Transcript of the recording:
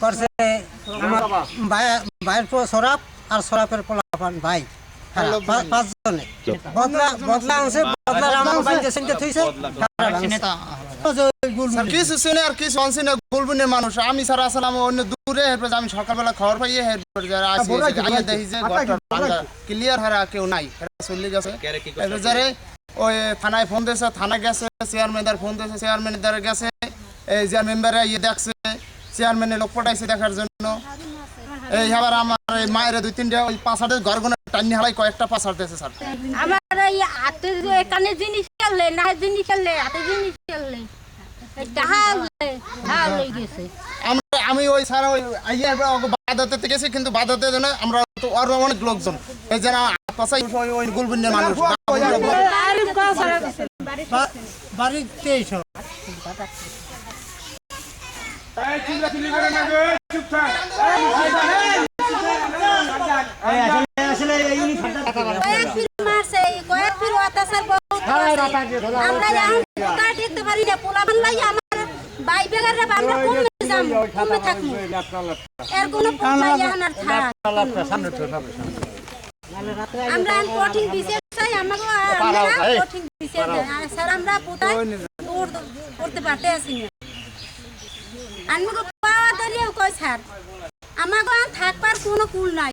করছে আমার ভাইয়ের সরাব আর সরাবের পোলাপান ভাই পাঁচজনে বদলা আনছে বদলা আমার বাইতে সেন্টে থইছে কিছু শুনে আর কিছু আনছি না গুলবুনের মানুষ আমি ছাড়া আসলাম অন্য দূরে এরপর আমি সকালবেলা খবর পাইয়ে এরপর যারা আসি দেখি যে ক্লিয়ার হারা কেউ নাই চলে গেছে যারে ওই থানায় ফোন দিয়েছে থানা গেছে চেয়ারম্যানদার ফোন দিয়েছে চেয়ারম্যানদার গেছে এই যে মেম্বাররা দেখছে চেয়ারম্যানের লোক পটাইছে দেখার জন্য এই আবার আমার এই মায়ের 2-3টা ওই পাঁচাটের ঘরগুলো টানি হারাই কয়েকটা পাঁচাট দিয়েছে স্যার আমার এই হাতে এখানে জিনিস খেললে না জিনিস খেললে হাতে জিনিস খেললে আমি ওই স্যার ওই বাধাতে গেছি কিন্তু বাধাতে না আমরা তো আরো অনেক লোকজন এই যে ওই গুলবুনের মানুষ বাড়িতে আমরা কঠিন বিচার চাই আমাকে কঠিন বিচার স্যার আমরা পুটাই করতে পারতে আছি না আমাকে পাওয়া দাঁড়িয়েও কয় স্যার আমাকে থাকবার কোনো কুল নাই